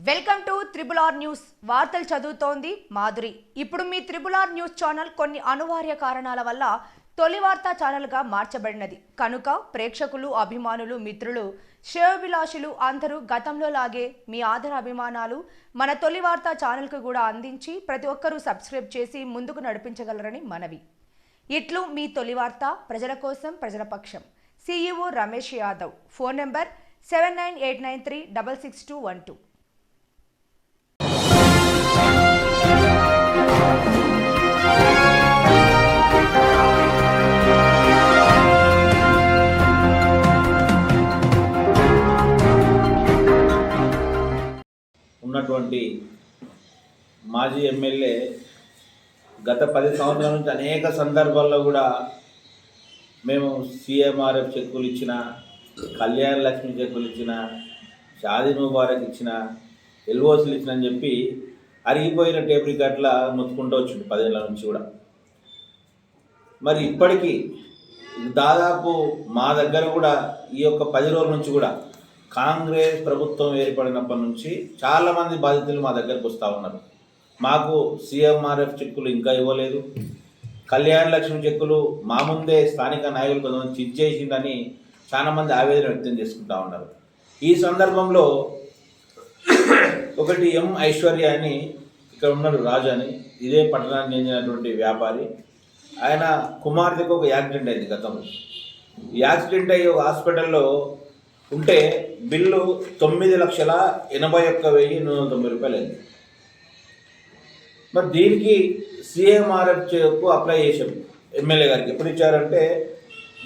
Welcome to triple R news. వార్తలు చదువుతోంది మాధురి. ఇప్పుడు మీ త్రిబుల్ ఆర్ న్యూస్ ఛానల్ కొన్ని అనివార్య కారణాల వల్ల తొలి వార్తా ఛానల్గా మార్చబడినది. కనుక ప్రేక్షకులు, అభిమానులు, మిత్రులు, శ్రేయోభిలాషులు అందరూ గతంలో లాగే మీ ఆదర అభిమానాలు మన తొలి వార్తా ఛానల్కు కూడా అందించి ప్రతి ఒక్కరూ సబ్స్క్రైబ్ చేసి ముందుకు నడిపించగలరని మనవి. ఇట్లు మీ తొలి వార్త, ప్రజల కోసం, ప్రజల పక్షం. CEO Ramesh Yadav. Phone number 7989366212. ఉన్నటువంటి మాజీ ఎమ్మెల్యే గత 10 సంవత్సరాల నుంచి అనేక సందర్భాల్లో కూడా మేము CMRF చెక్కులు ఇచ్చిన, కళ్యాణ లక్ష్మి చెక్కులు ఇచ్చిన, షాదీ ముబారక్ ఇచ్చిన, LOCలు ఇచ్చిన అని చెప్పి అరిగిపోయిన టేప్ రికార్డులా మొత్తుకుంటూ వచ్చింది 10 ఏళ్ళ నుంచి కూడా. మరి ఇప్పటికీ దాదాపు మా దగ్గర కూడా ఈ యొక్క 10 రోజుల నుంచి కూడా కాంగ్రెస్ ప్రభుత్వం ఏర్పడినప్పటి నుంచి చాలామంది బాధితులు మా దగ్గరకు వస్తూ ఉన్నారు. మాకు CMRF చెక్కులు ఇంకా ఇవ్వలేదు, కళ్యాణ లక్ష్మి చెక్కులు మా ముందే స్థానిక నాయకులు కొంతమంది చిచ్చేసిందని చాలామంది ఆవేదన వ్యక్తం చేసుకుంటూ ఉన్నారు. ఈ సందర్భంలో ఒకటి ఐశ్వర్య అని ఇక్కడ ఉన్నాడు, రాజు అని, ఇదే పట్టణానికి చెందినటువంటి వ్యాపారి. ఆయన కుమార్తెకు ఒక యాక్సిడెంట్ అయింది గతంలో. ఈ యాక్సిడెంట్ అయ్యి ఒక హాస్పిటల్లో ఉంటే బిల్లు 9,81,990 రూపాయలు అయింది. మరి దీనికి CMRF చెక్కు అప్లై చేశాం ఎమ్మెల్యే గారికి. ఎప్పుడు ఇచ్చారంటే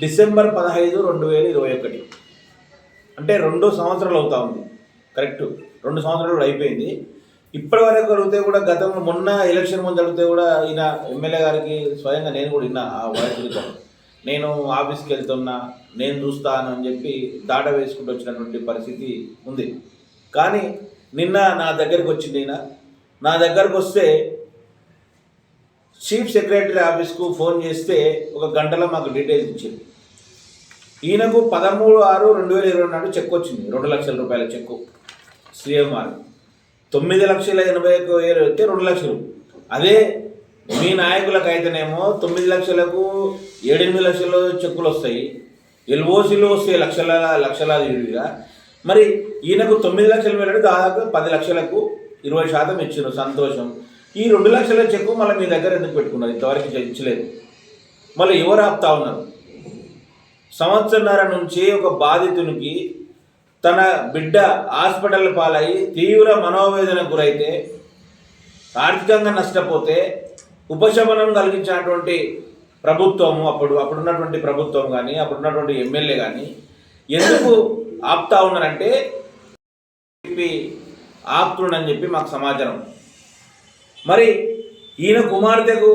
డిసెంబర్ 15, 2021. అంటే 2 సంవత్సరాలు అవుతా ఉంది. కరెక్ట్ 2 సంవత్సరాలు అయిపోయింది. ఇప్పటి వరకు అడిగితే కూడా గతంలో మొన్న ఎలక్షన్ ముందు అడిగితే కూడా ఈయన ఎమ్మెల్యే గారికి స్వయంగా నేను కూడా విన్నా ఆ వాయిస్, నేను ఆఫీస్కి వెళ్తున్నా, నేను చూస్తాను అని చెప్పి దాట వేసుకుంటూ వచ్చినటువంటి పరిస్థితి ఉంది. కానీ నిన్న నా దగ్గరికి వచ్చింది ఈయన. నా దగ్గరకు వస్తే చీఫ్ సెక్రటరీ ఆఫీస్కు ఫోన్ చేస్తే ఒక గంటలో మాకు డీటెయిల్స్ ఇచ్చింది. ఈయనకు 13/6/2020 నాడు చెక్ వచ్చింది, 2 లక్షల రూపాయల చెక్కు. CMR 9,81,000 అయితే 2 లక్షలు. అదే మీ నాయకులకు అయితేనేమో 9 లక్షలకు 7-8 లక్షల చెక్కులు వస్తాయి, LOCలు వస్తాయి లక్షలాది విడిగా. మరి ఈయనకు 9 లక్షలు వెళ్ళి దాదాపు 10 లక్షలకు 20% ఇచ్చిన సంతోషం. ఈ 2 లక్షల చెక్కు మళ్ళీ మీ దగ్గర ఎందుకు పెట్టుకున్నారు? ఇంతవరకు ఇచ్చలేదు. మళ్ళీ ఎవరు ఆపుతా ఉన్నారు? సంవత్సరన్నర నుంచి ఒక బాధితునికి తన బిడ్డ హాస్పిటల్ పాలయ్యి తీవ్ర మనోవేదనకు గురైతే, ఆర్థికంగా నష్టపోతే ఉపశమనం కలిగించినటువంటి ప్రభుత్వము, అప్పుడున్నటువంటి ప్రభుత్వం కానీ, అప్పుడున్నటువంటి ఎమ్మెల్యే కానీ ఎందుకు ఆపుతా ఉన్నారంటే ఆపుతుండని చెప్పి మాకు సమాచారం. మరి ఈయన కుమార్తెకు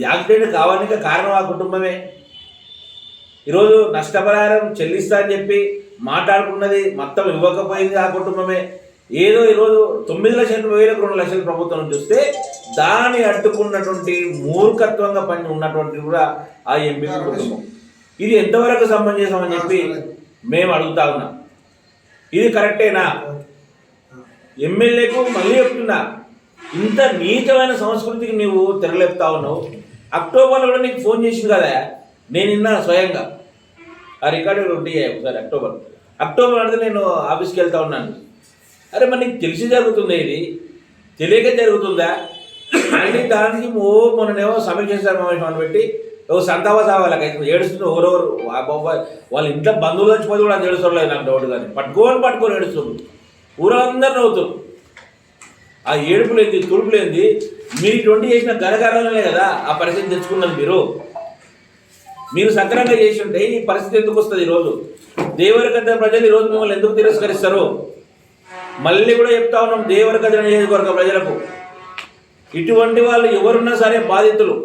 యాక్సిడెంట్ కావడానికి కారణం ఆ కుటుంబమే. ఈరోజు నష్టపరిహారం చెల్లిస్తా అని చెప్పి మాట్లాడుకున్నది మొత్తం ఇవ్వకపోయింది ఆ కుటుంబమే. ఏదో ఈరోజు 9,80,000కు 2 లక్షల ప్రభుత్వం నుంచి వస్తే దాన్ని అడ్డుకున్నటువంటి మూర్ఖత్వంగా పని ఉన్నటువంటి కూడా ఆ ఎంపీ కుటుంబం. ఇది ఎంతవరకు సమంజసమని చెప్పి మేము అడుగుతా ఉన్నాం. ఇది కరెక్టేనా? ఎమ్మెల్యేకు మళ్ళీ చెప్తున్నా, ఇంత నీచమైన సంస్కృతికి నీవు తెరలేపుతా ఉన్నావు. అక్టోబర్లో కూడా నీకు ఫోన్ చేసింది కదా, నేను నిన్న స్వయంగా ఆ రికార్డు ఉంటే ఒకసారి అక్టోబర్ అంటే నేను ఆఫీస్కి వెళ్తా ఉన్నాను. అరే మరి నీకు తెలిసి జరుగుతుందా? ఇది తెలియక జరుగుతుందా? మళ్ళీ దానికి మొన్ననేమో సమీక్ష సమావేశం పెట్టి ఒక సంతాప వాళ్ళకి అయితే ఏడుస్తుంది. ఎవరెవరు వాళ్ళ ఇంట్లో బంధువులు వచ్చిపోతే కూడా అది ఏడుస్తలేదు, నాకు డౌట్. కానీ పట్టుకొని ఏడుస్తుంది, ఊరందరూ నవ్వుతారు. ఆ ఏడుపులేంది, తుడుపులేంది? మీరు ఇటువంటి చేసిన గరగరాలనే కదా ఆ పరిస్థితి తెచ్చుకున్నది. మీరు సక్రమంగా చేసి ఉంటే ఈ పరిస్థితి ఎందుకు వస్తుంది? ఈరోజు దేవరగద్ద ప్రజలు ఈరోజు మిమ్మల్ని ఎందుకు తిరస్కరిస్తారు? మళ్ళీ కూడా చెప్తా ఉన్నాం, దేవరగద్ద నియోజకవర్గ ప్రజలకు ఇటువంటి వాళ్ళు ఎవరున్నా సరే బాధితులు,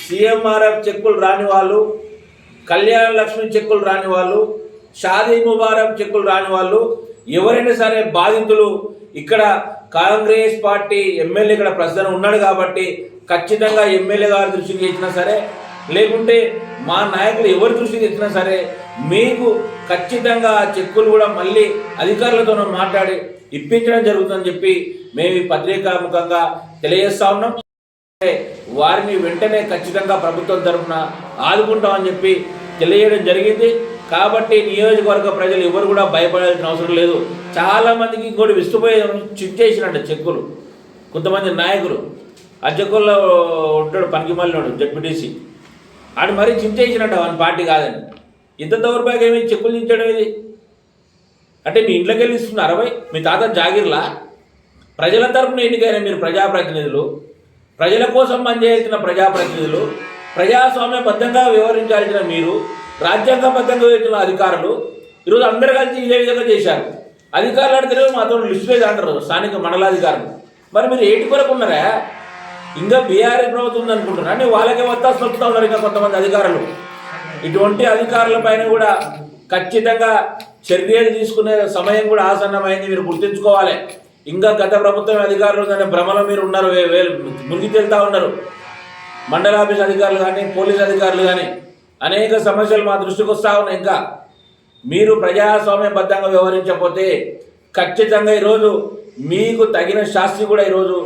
CMRF చెక్కులు రాని వాళ్ళు, కళ్యాణ లక్ష్మి చెక్కులు రాని వాళ్ళు, షాదీ ముబారక్ చెక్కులు రాని వాళ్ళు ఎవరైనా సరే బాధితులు ఇక్కడ కాంగ్రెస్ పార్టీ ఎమ్మెల్యే ఇక్కడ ప్రస్తుతం ఉన్నాడు కాబట్టి ఖచ్చితంగా ఎమ్మెల్యే గారి దృష్టికి ఇచ్చినా సరే, లేకుంటే మా నాయకులు ఎవరి దృష్టికి ఇచ్చినా సరే మీకు ఖచ్చితంగా చెక్కులు కూడా మళ్ళీ అధికారులతో మాట్లాడి ఇప్పించడం జరుగుతుందని చెప్పి మేము ఈ పత్రికాముఖంగా తెలియజేస్తా ఉన్నాం. వారిని వెంటనే ఖచ్చితంగా ప్రభుత్వం తరఫున ఆదుకుంటామని చెప్పి తెలియజేయడం జరిగింది. కాబట్టి నియోజకవర్గ ప్రజలు ఎవరు కూడా భయపడాల్సిన అవసరం లేదు. చాలామందికి కూడా విస్తుపోయే చిట్టేసినట్ట చెక్కులు కొంతమంది నాయకులు. ఆ చెక్కుల్లో ఉంటాడు పనికి మళ్ళీ జడ్పీటీసీ ఆడు మరీ చించేసినట్ట వాళ్ళ పార్టీ కాదని. ఇంత దౌర్భాగ్యం ఏమి చెక్కులు చించడం ఇది? అంటే మీ ఇంట్లోకి వెళ్ళి ఇస్తున్నారు అరవై మీ తాత జాగిర్లా? ప్రజల తరపున ఎన్నికైన మీరు ప్రజాప్రతినిధులు, ప్రజల కోసం పనిచేయాల్సిన ప్రజాప్రతినిధులు, ప్రజాస్వామ్యబద్ధంగా వ్యవహరించాల్సిన మీరు, రాజ్యాంగబద్ధంగా వ్యవహరించిన అధికారులు ఈరోజు అందరూ కలిసి ఇదే విధంగా చేశారు. అధికారులు అడిగితే మాతో లిస్ట్ లేదు అంటారు స్థానిక మండలాధికారులు. మరి మీరు ఏటి కొరకు ఉన్నారా? ఇంకా బీఆర్ఎస్ ప్రభుత్వం ఉందనుకుంటున్నా అని వాళ్ళకే వత్తాసు వస్తూ ఉన్నారు ఇంకా కొంతమంది అధికారులు. ఇటువంటి అధికారులపైన కూడా ఖచ్చితంగా చర్యలు తీసుకునే సమయం కూడా ఆసన్నమైంది, మీరు గుర్తుంచుకోవాలి. ఇంకా గత ప్రభుత్వం అధికారులు అనే భ్రమలో మీరు ఉన్నారు, మునిగి తేలుతూ ఉన్నారు. మండల ఆఫీస్ అధికారులు కానీ పోలీస్ అధికారులు కానీ అనేక సమస్యలు మా దృష్టికి వస్తూ ఉన్నాయి. ఇంకా మీరు ప్రజాస్వామ్యబద్ధంగా వ్యవహరించకపోతే ఖచ్చితంగా ఈరోజు మీకు తగిన శాస్తి కూడా ఈరోజు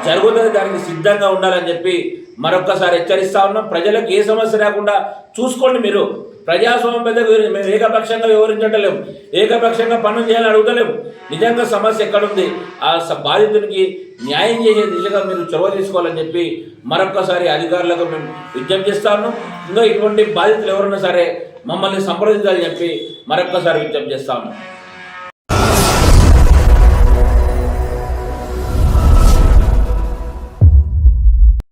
జరుగుతుంది. దానికి సిద్ధంగా ఉండాలని చెప్పి మరొక్కసారి హెచ్చరిస్తా ఉన్నాం. ప్రజలకు ఏ సమస్య రాకుండా చూసుకోండి. మీరు ప్రజాస్వామ్యబద్ధంగా మేము ఏకపక్షంగా వివరించటలేము, ఏకపక్షంగా పనులు చేయాలని అడుగుతలేము. నిజంగా సమస్య ఎక్కడుంది ఆ బాధితునికి న్యాయం చేసే దిశగా మీరు చొరవ తీసుకోవాలని చెప్పి మరొక్కసారి అధికారులకు మేము విజ్ఞప్తి చేస్తా ఉన్నాం. ఇంకా ఇటువంటి బాధితులు ఎవరున్నా సరే మమ్మల్ని సంప్రదించాలని చెప్పి మరొక్కసారి విజ్ఞప్తి చేస్తా ఉన్నాం.